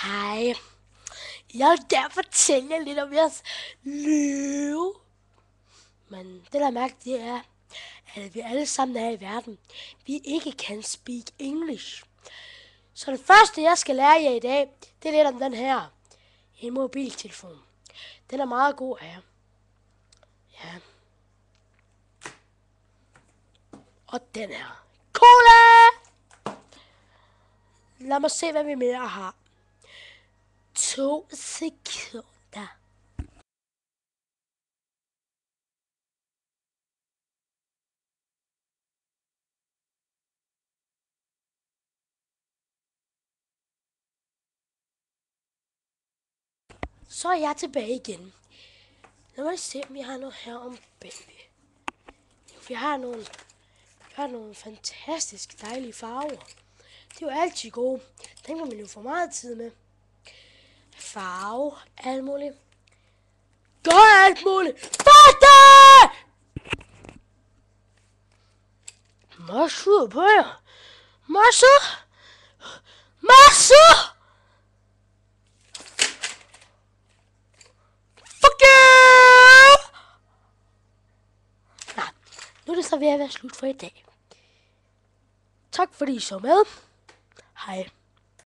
Hej. Jeg vil gerne fortælle jer lidt om jeres løve. Men det der mærke, det er, at vi alle sammen er i verden, vi ikke kan speak English. Så det første, jeg skal lære jer i dag, det er lidt om den her. En mobiltelefon. Den er meget god af jer. Ja. Og den her. Cola! Lad mig se, hvad vi mere har. 2 sekunder. Så er jeg tilbage igen. Lad mig se, om vi har noget her om baby. Vi har nogle fantastisk dejlige farver. Det er jo altid gode. Den kan man jo få meget tid med. Farve, alt muligt. Gør alt muligt. Fuck det! Masser på jer. Masser. Fuck you! Nej, nu er det så ved at være slut for i dag. Tak fordi I så med. Hej.